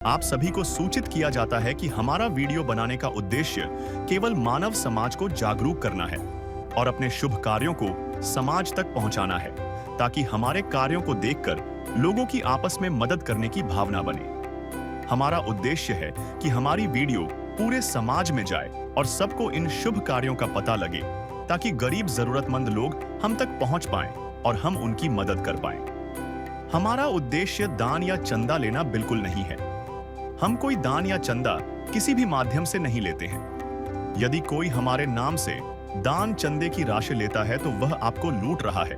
आप सभी को सूचित किया जाता है कि हमारा वीडियो बनाने का उद्देश्य केवल मानव समाज को जागरूक करना है और अपने शुभ कार्यों को समाज तक पहुंचाना है, ताकि हमारे कार्यों को देखकर लोगों की आपस में मदद करने की भावना बने। हमारा उद्देश्य है कि हमारी वीडियो पूरे समाज में जाए और सबको इन शुभ कार्यों का पता लगे, ताकि गरीब जरूरतमंद लोग हम तक पहुंच पाएं और हम उनकी मदद कर पाएं। हमारा उद्देश्य दान या चंदा लेना बिल्कुल नहीं है। हम कोई दान या चंदा किसी भी माध्यम से नहीं लेते हैं। यदि कोई हमारे नाम से दान चंदे की राशि लेता है तो वह आपको लूट रहा है।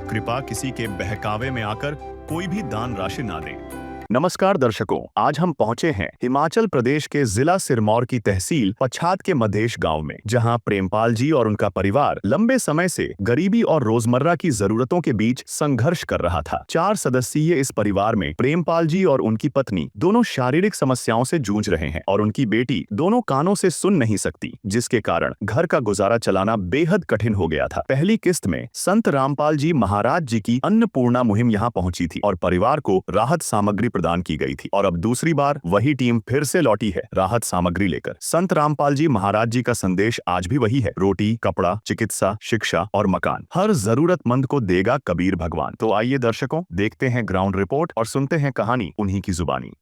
कृपया किसी के बहकावे में आकर कोई भी दान राशि ना दें। नमस्कार दर्शकों, आज हम पहुंचे हैं हिमाचल प्रदेश के जिला सिरमौर की तहसील पच्छाद के मधेश गांव में, जहां प्रेमपाल जी और उनका परिवार लंबे समय से गरीबी और रोजमर्रा की जरूरतों के बीच संघर्ष कर रहा था। 4 सदस्यीय इस परिवार में प्रेमपाल जी और उनकी पत्नी दोनों शारीरिक समस्याओं से जूझ रहे हैं और उनकी बेटी दोनों कानों से सुन नहीं सकती, जिसके कारण घर का गुजारा चलाना बेहद कठिन हो गया था। पहली किस्त में संत रामपाल जी महाराज जी की अन्नपूर्णा मुहिम यहाँ पहुंची थी और परिवार को राहत सामग्री प्रदान की गई थी, और अब दूसरी बार वही टीम फिर से लौटी है राहत सामग्री लेकर। संत रामपाल जी महाराज जी का संदेश आज भी वही है: रोटी, कपड़ा, चिकित्सा, शिक्षा और मकान, हर जरूरतमंद को देगा कबीर भगवान। तो आइए दर्शकों, देखते हैं ग्राउंड रिपोर्ट और सुनते हैं कहानी उन्हीं की जुबानी।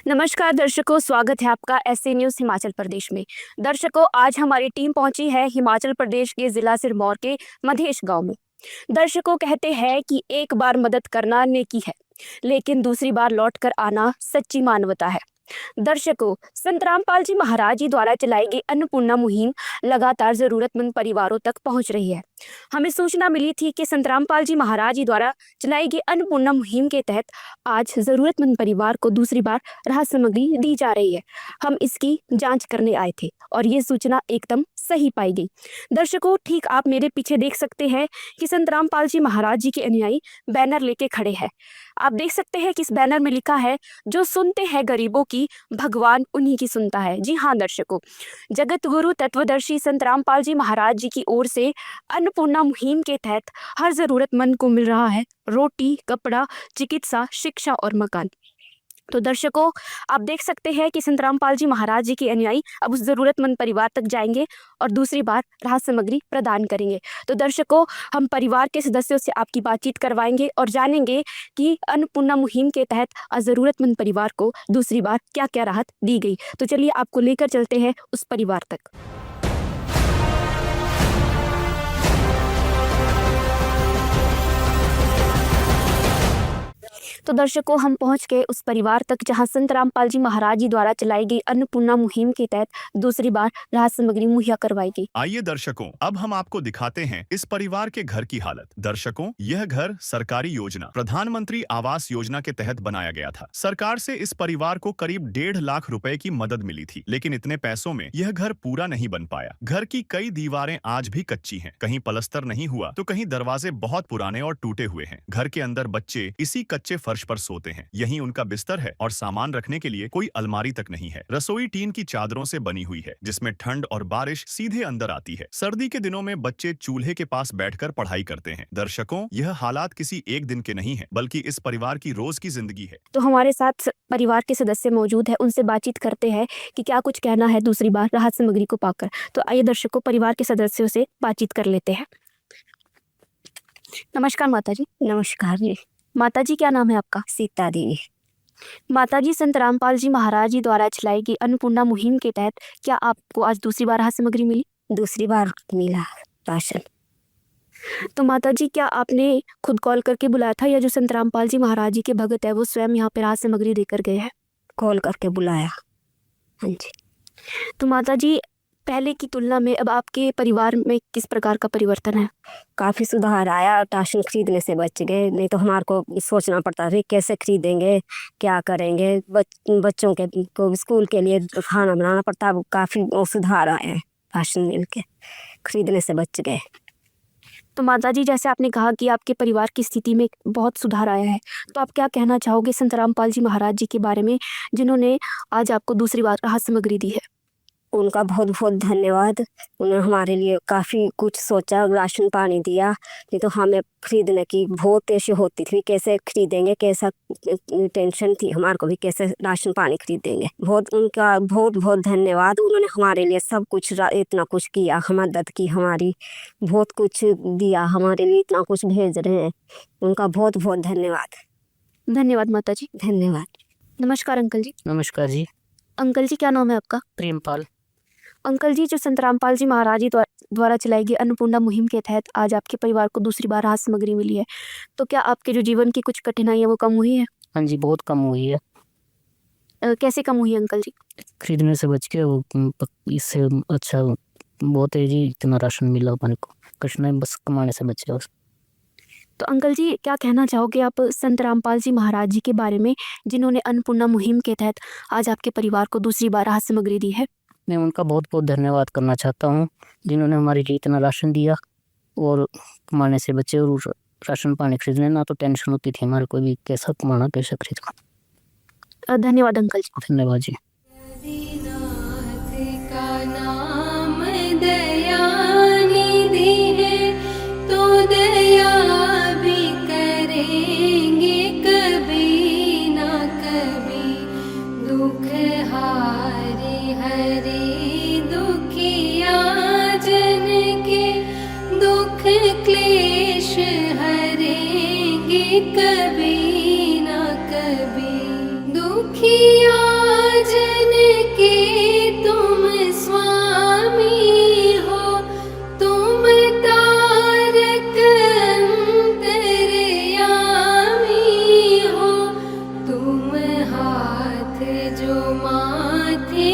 नमस्कार दर्शकों, स्वागत है आपका एसए न्यूज हिमाचल प्रदेश में। दर्शकों, आज हमारी टीम पहुंची है हिमाचल प्रदेश के जिला सिरमौर के मधेश गांव में। दर्शकों, कहते हैं कि एक बार मदद करना नेकी है, लेकिन दूसरी बार लौट कर आना सच्ची मानवता है। दर्शकों, संत रामपाल जी महाराज जी द्वारा चलाई गई अन्नपूर्णा मुहिम लगातार जरूरतमंद परिवारों तक पहुंच रही है। हमें सूचना मिली थी कि संत रामपाल जी महाराज जी द्वारा चलाई गई अन्नपूर्णा मुहिम के तहत आज जरूरतमंद परिवार को दूसरी बार राहत सामग्री दी जा रही है। हम इसकी जांच करने आए थे और ये सूचना एकदम सही पाई गई। दर्शकों, ठीक आप मेरे पीछे देख सकते हैं कि संत रामपाल जी महाराज जी के अनुयायी बैनर लेके खड़े हैं। आप देख सकते हैं कि इस बैनर में लिखा है, जो सुनते हैं गरीबों की, भगवान उन्हीं की सुनता है। जी हाँ दर्शकों, जगत गुरु तत्वदर्शी संत रामपाल जी महाराज जी की ओर से अन्नपूर्णा मुहिम के तहत हर जरूरतमंद को मिल रहा है रोटी, कपड़ा, चिकित्सा, शिक्षा और मकान। तो दर्शकों, आप देख सकते हैं कि संत रामपाल जी महाराज जी के अनुयायी अब उस जरूरतमंद परिवार तक जाएंगे और दूसरी बार राहत सामग्री प्रदान करेंगे। तो दर्शकों, हम परिवार के सदस्यों से आपकी बातचीत करवाएंगे और जानेंगे कि अन्नपूर्णा मुहिम के तहत जरूरतमंद परिवार को दूसरी बार क्या क्या राहत दी गई। तो चलिए आपको लेकर चलते हैं उस परिवार तक। तो दर्शकों, हम पहुंच गए उस परिवार तक जहां संत रामपाल जी महाराज जी द्वारा चलाई गई अन्नपूर्णा मुहिम के तहत दूसरी बार राहत सामग्री मुहैया करवाई गई। आइए दर्शकों, अब हम आपको दिखाते हैं इस परिवार के घर की हालत। दर्शकों, यह घर सरकारी योजना प्रधानमंत्री आवास योजना के तहत बनाया गया था। सरकार से इस परिवार को करीब 1.5 लाख रुपए की मदद मिली थी, लेकिन इतने पैसों में यह घर पूरा नहीं बन पाया। घर की कई दीवारें आज भी कच्ची हैं, कहीं पलस्तर नहीं हुआ तो कहीं दरवाजे बहुत पुराने और टूटे हुए हैं। घर के अंदर बच्चे इसी कच्चे फर्श पर सोते हैं। यही उनका बिस्तर है और सामान रखने के लिए कोई अलमारी तक नहीं है। रसोई टीन की चादरों से बनी हुई है, जिसमें ठंड और बारिश सीधे अंदर आती है। सर्दी के दिनों में बच्चे चूल्हे के पास बैठकर पढ़ाई करते हैं। दर्शकों, यह हालात किसी एक दिन के नहीं है, बल्कि इस परिवार की रोज की जिंदगी है। तो हमारे साथ परिवार के सदस्य मौजूद है, उनसे बातचीत करते हैं कि क्या कुछ कहना है दूसरी बार राहत सामग्री को पाकर। तो आइए दर्शकों, परिवार के सदस्यों से बातचीत कर लेते हैं। नमस्कार माता जी। नमस्कार जी। माता जी, क्या नाम है आपका? सीता देवी। माता जी, संत रामपाल जी महाराज जी द्वारा चलाई गई अन्नपूर्णा मुहिम के तहत क्या आपको आज दूसरी बार राहत सामग्री मिली? दूसरी बार मिला राशन। तो माता जी, क्या आपने खुद कॉल करके बुलाया था या जो संत रामपाल जी महाराज जी के भगत है वो स्वयं यहाँ पे राहत सामग्री देकर गए हैं? कॉल करके बुलाया। हाँ जी। तो माता जी, पहले की तुलना में अब आपके परिवार में किस प्रकार का परिवर्तन है? काफ़ी सुधार आया। राशन खरीदने से बच गए, नहीं तो हमारे को सोचना पड़ता था कैसे खरीदेंगे, क्या करेंगे। बच्चों के को स्कूल के लिए खाना बनाना पड़ता। काफ़ी सुधार आया है, राशन मिल के खरीदने से बच गए। तो माता जी, जैसे आपने कहा कि आपके परिवार की स्थिति में बहुत सुधार आया है, तो आप क्या कहना चाहोगे संत रामपाल जी महाराज जी के बारे में, जिन्होंने आज आपको दूसरी बार राहत सामग्री दी है? उनका बहुत बहुत धन्यवाद। उन्होंने हमारे लिए काफ़ी कुछ सोचा, राशन पानी दिया। नहीं तो हमें खरीदने की बहुत ऐसी होती थी, कैसे खरीदेंगे, कैसा टेंशन थी हमारे को भी, कैसे राशन पानी खरीदेंगे। बहुत उनका बहुत बहुत धन्यवाद। उन्होंने हमारे लिए सब कुछ इतना कुछ किया, मदद की हमारी, बहुत कुछ दिया हमारे लिए, इतना कुछ भेज रहे हैं। उनका बहुत बहुत धन्यवाद। धन्यवाद माता जी। धन्यवाद। नमस्कार अंकल जी। नमस्कार जी। अंकल जी क्या नाम है आपका? प्रेमपाल। अंकल जी, जो संत रामपाल जी महाराज जी द्वारा चलाई गई अन्नपूर्णा मुहिम के तहत आज आपके परिवार को दूसरी बार राहत सामग्री मिली है, तो क्या आपके जो जीवन की कुछ कठिनाई है वो कम हुई है? हाँ जी, बहुत कम हुई है। कैसे कम हुई है अंकल जी? खरीदने से बच के वो इससे अच्छा बहुत है जी, इतना राशन मिला हमारे को, कठिनाई बस कमाने से बच गया। तो अंकल जी क्या कहना चाहोगे आप संत रामपाल जी महाराज जी के बारे में, जिन्होंने अन्नपूर्णा मुहिम के तहत आज आपके परिवार को दूसरी बार राहत सामग्री दी है? मैं उनका बहुत बहुत धन्यवाद करना चाहता हूँ, जिन्होंने हमारे लिए इतना राशन दिया और कमाने से बचे, और राशन पानी खरीदने ना तो टेंशन होती थी हमारे को भी, कैसा कमाना कैसा खरीदना। धन्यवाद अंकल जी। धन्यवाद जी। दीनाथ का नाम दयानिधि है, तो दया भी करेंगे कभी ना कभी। दुख हारे हरे दुखिया जन के, दुख क्लेश हरेंगे कभी ना कभी। दुखिया जन के तुम स्वामी हो, तुम तारक अंतर्यामी हो। तुम हाथ जो माथे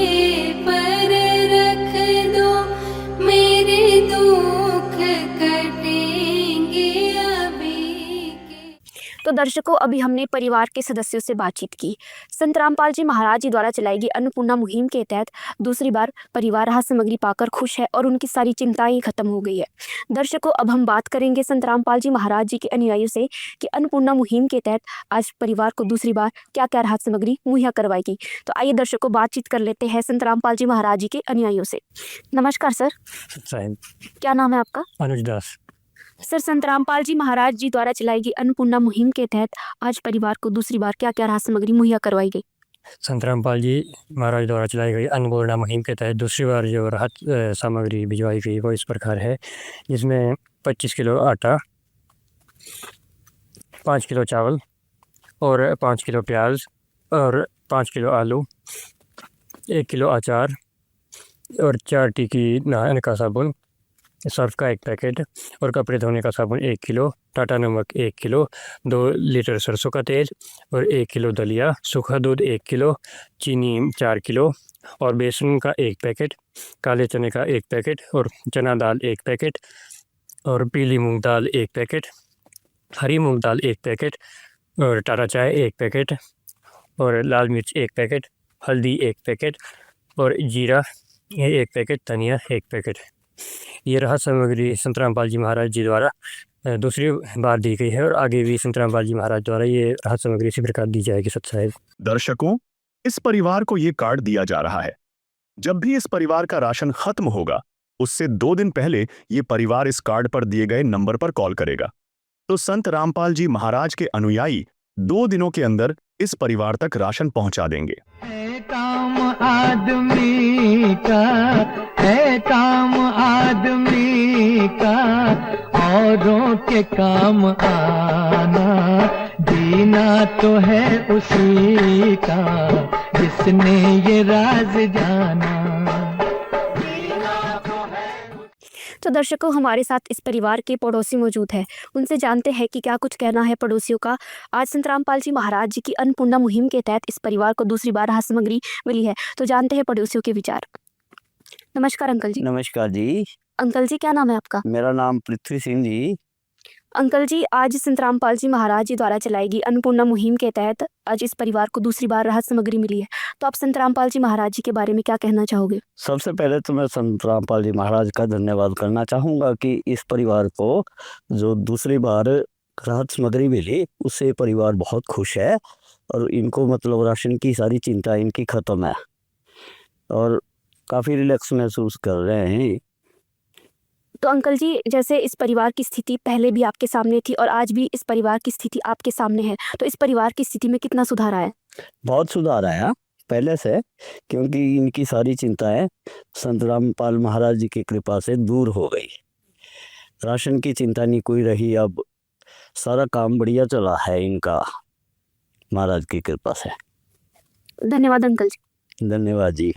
पर रख दो, मेरे दुख कटेंगे अभी के। तो दर्शकों, अभी हमने परिवार के सदस्यों से बातचीत की। संत रामपाल जी महाराज जी द्वारा चलाई गई अन्नपूर्णा मुहिम के तहत दूसरी बार परिवार राहत सामग्री पाकर खुश है और उनकी सारी चिंताएं खत्म हो गई है। दर्शकों, अब हम बात करेंगे संत रामपाल जी महाराज जी के अनुयायियों से कि अन्नपूर्णा मुहिम के तहत आज परिवार को दूसरी बार क्या क्या राहत सामग्री मुहैया करवाएगी। तो आइए दर्शकों, बातचीत कर लेते हैं संत रामपाल जी महाराज जी के अनुयायियों से। नमस्कार सर, क्या नाम है आपका? अनुज दास। सर, संत रामपाल जी महाराज जी द्वारा चलाई गई अन्नपूर्णा मुहिम के तहत आज परिवार को दूसरी बार क्या क्या राहत सामग्री मुहैया करवाई गई? संत रामपाल जी महाराज द्वारा चलाई गई अन्नपूर्णा मुहिम के तहत दूसरी बार जो राहत सामग्री भिजवाई गई वो इस प्रकार है, जिसमें 25 किलो आटा, 5 किलो चावल और 5 किलो प्याज और 5 किलो आलू, 1 किलो अचार और 4 टिक्की नहाने का साबुन, सर्फ का 1 पैकेट और कपड़े धोने का साबुन 1 किलो, टाटा नमक 1 किलो, 2 लीटर सरसों का तेल और 1 किलो दलिया, सूखा दूध 1 किलो, चीनी 4 किलो और बेसन का 1 पैकेट, काले चने का 1 पैकेट और चना दाल 1 पैकेट और पीली मूंग दाल 1 पैकेट, हरी मूंग दाल 1 पैकेट और टाटा चाय 1 पैकेट और लाल मिर्च 1 पैकेट, हल्दी 1 पैकेट और जीरा 1 पैकेट, धनिया 1 पैकेट। ये राहत सामग्री संत रामपाल जी महाराज जी द्वारा दूसरी बार दी गई है और आगे भी संत रामपाल जी महाराज द्वारा ये राहत सामग्री इसी प्रकार दी जाएगी। सत्साहिब दर्शकों, इस परिवार को ये कार्ड दिया जा रहा है। जब भी इस परिवार का राशन खत्म होगा, उससे 2 दिन पहले ये परिवार इस कार्ड पर दिए गए नंबर पर कॉल करेगा, तो संत रामपाल जी महाराज के अनुयायी 2 दिनों के अंदर इस परिवार तक राशन पहुंचा देंगे। काम आदमी का है, काम आदमी का औरों के काम आना, जीना तो है उसी का जिसने ये राज जाना। तो दर्शकों, हमारे साथ इस परिवार के पड़ोसी मौजूद है, उनसे जानते हैं कि क्या कुछ कहना है पड़ोसियों का। आज संत रामपाल जी महाराज जी की अन्नपूर्णा मुहिम के तहत इस परिवार को दूसरी बार राहत सामग्री मिली है, तो जानते हैं पड़ोसियों के विचार। नमस्कार अंकल जी। नमस्कार जी। अंकल जी, क्या नाम है आपका? मेरा नाम पृथ्वी सिंह जी। अंकल जी, आज संत रामपाल जी महाराज जी द्वारा चलाई गई अन्नपूर्णा मुहिम के तहत आज इस परिवार को दूसरी बार राहत सामग्री मिली है, तो आप संत रामपाल जी महाराज जी के बारे में क्या कहना चाहोगे? सबसे पहले तो मैं संत रामपाल जी महाराज का धन्यवाद करना चाहूँगा कि इस परिवार को जो दूसरी बार राहत सामग्री मिली उससे परिवार बहुत खुश है और इनको मतलब राशन की सारी चिंता इनकी ख़त्म है और काफ़ी रिलैक्स महसूस कर रहे हैं। तो अंकल जी, जैसे इस परिवार की स्थिति पहले भी आपके सामने थी और आज भी इस परिवार की स्थिति आपके सामने है, तो इस परिवार की स्थिति में कितना सुधार आया? बहुत सुधार आया पहले से, क्योंकि इनकी सारी चिंताएं संत रामपाल महाराज जी की कृपा से दूर हो गई। राशन की चिंता नहीं कोई रही, अब सारा काम बढ़िया चला है इनका महाराज की कृपा से। धन्यवाद अंकल जी। धन्यवाद जी।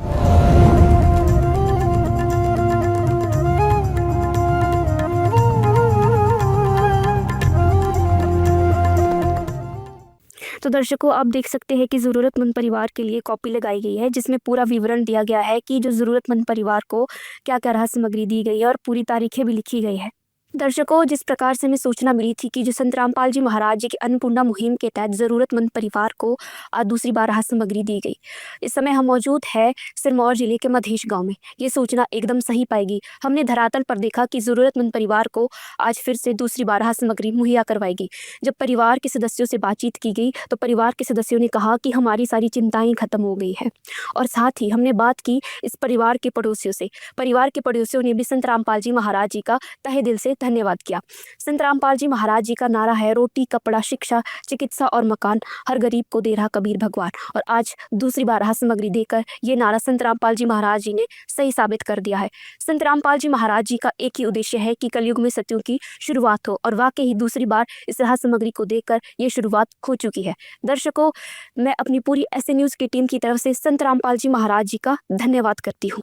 तो दर्शकों, आप देख सकते हैं कि ज़रूरतमंद परिवार के लिए कॉपी लगाई गई है जिसमें पूरा विवरण दिया गया है कि जो ज़रूरतमंद परिवार को क्या क्या राहत सामग्री दी गई है और पूरी तारीखें भी लिखी गई है। दर्शकों, जिस प्रकार से हमें सूचना मिली थी कि जो संत रामपाल जी महाराज जी की अन्नपूर्णा मुहिम के तहत ज़रूरतमंद परिवार को आज दूसरी बार राहत सामग्री दी गई। इस समय हम मौजूद है सिरमौर जिले के मधेश गांव में। ये सूचना एकदम सही पाएगी। हमने धरातल पर देखा कि ज़रूरतमंद परिवार को आज फिर से दूसरी बार राहत सामग्री मुहैया करवाएगी। जब परिवार के सदस्यों से बातचीत की गई तो परिवार के सदस्यों ने कहा कि हमारी सारी चिंताएँ खत्म हो गई है। और साथ ही हमने बात की इस परिवार के पड़ोसियों से। परिवार के पड़ोसियों ने भी संत रामपाल जी महाराज जी का तहे दिल से धन्यवाद किया। संत रामपाल जी महाराज जी का नारा है, रोटी कपड़ा शिक्षा चिकित्सा और मकान, हर गरीब को दे रहा कबीर भगवान। और आज दूसरी बार राहत सामग्री देकर ये नारा संत रामपाल जी महाराज जी ने सही साबित कर दिया है। संत रामपाल जी महाराज जी का एक ही उद्देश्य है कि कलयुग में सत्यों की शुरुआत हो, और वाकई ही दूसरी बार इस राहत सामग्री को देखकर ये शुरुआत हो चुकी है। दर्शकों, मैं अपनी पूरी ऐसे न्यूज़ की टीम की तरफ से संत रामपाल जी महाराज जी का धन्यवाद करती हूँ।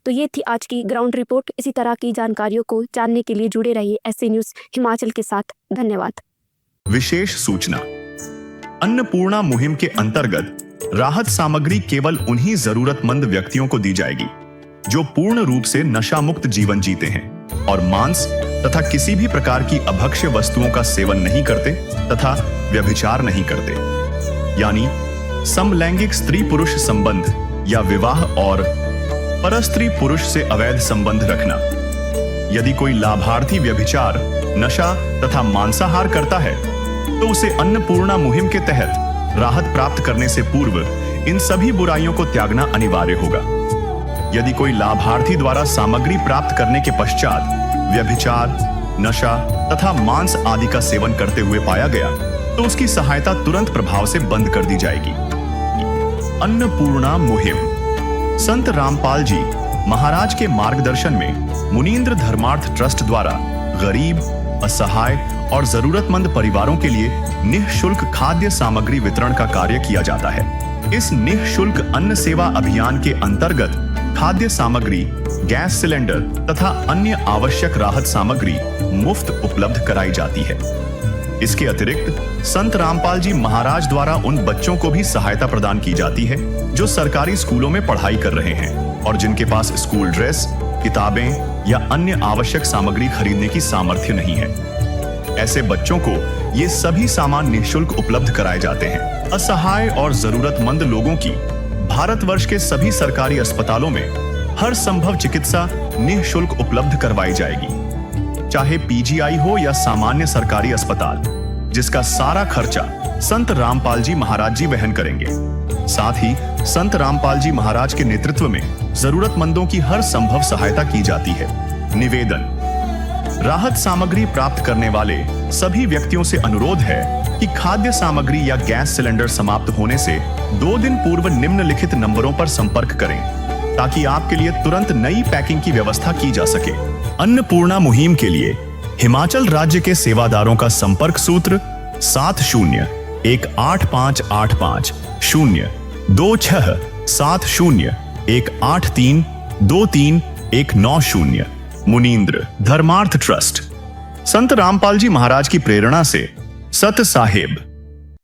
तो ये थी आज की ग्राउंड रिपोर्ट। इसी तरह की जानकारियों को जानने के लिए जुड़े रहिए ऐसे न्यूज़ हिमाचल के साथ। धन्यवाद। विशेष सूचना। अन्नपूर्णा मुहिम के अंतर्गत राहत सामग्री केवल उन्हीं जरूरतमंद व्यक्तियों को दी जाएगी जो पूर्ण रूप से नशा मुक्त जीवन जीते हैं और मांस तथा किसी भी प्रकार की अभक्ष्य वस्तुओं का सेवन नहीं करते तथा व्यभिचार नहीं करते, यानी समलैंगिक स्त्री पुरुष संबंध या विवाह और परस्त्री पुरुष से अवैध संबंध रखना। यदि कोई लाभार्थी व्यभिचार, नशा तथा मांसाहार करता है तो उसे अन्नपूर्णा मुहिम के तहत राहत प्राप्त करने से पूर्व इन सभी बुराइयों को त्यागना अनिवार्य होगा। यदि कोई लाभार्थी द्वारा सामग्री प्राप्त करने के पश्चात व्यभिचार, नशा तथा मांस आदि का सेवन करते हुए पाया गया तो उसकी सहायता तुरंत प्रभाव से बंद कर दी जाएगी। अन्नपूर्णा मुहिम। संत रामपाल जी महाराज के मार्गदर्शन में मुनींद्र धर्मार्थ ट्रस्ट द्वारा गरीब, असहाय और जरूरतमंद परिवारों के लिए निःशुल्क खाद्य सामग्री वितरण का कार्य किया जाता है। इस निःशुल्क अन्न सेवा अभियान के अंतर्गत खाद्य सामग्री, गैस सिलेंडर तथा अन्य आवश्यक राहत सामग्री मुफ्त उपलब्ध कराई जाती है। इसके अतिरिक्त संत रामपाल जी महाराज द्वारा उन बच्चों को भी सहायता प्रदान की जाती है जो सरकारी स्कूलों में पढ़ाई कर रहे हैं और जिनके पास स्कूल ड्रेस, किताबें या अन्य आवश्यक सामग्री खरीदने की सामर्थ्य नहीं है। ऐसे बच्चों को ये सभी सामान निःशुल्क उपलब्ध कराए जाते हैं। असहाय और जरूरतमंद लोगों की भारतवर्ष के सभी सरकारी अस्पतालों में हर संभव चिकित्सा निःशुल्क उपलब्ध करवाई जाएगी, चाहे पीजीआई हो या सामान्य सरकारी अस्पताल, जिसका सारा खर्चा संत रामपाल जी महाराज जी वहन करेंगे। साथ ही संत रामपाल जी महाराज के नेतृत्व में जरूरतमंदों की हर संभव सहायता की जाती है। निवेदन। राहत सामग्री प्राप्त करने वाले सभी व्यक्तियों से अनुरोध है कि खाद्य सामग्री या गैस सिलेंडर समाप्त होने से 2 दिन पूर्व निम्नलिखित नंबरों पर संपर्क करें ताकि आपके लिए तुरंत नई पैकिंग की व्यवस्था की जा सके। अन्नपूर्णा मुहिम के लिए हिमाचल राज्य के सेवादारों का संपर्क सूत्र 70185850 267018323190। मुनींद्र धर्मार्थ ट्रस्ट। संत रामपाल जी महाराज की प्रेरणा से सत साहेब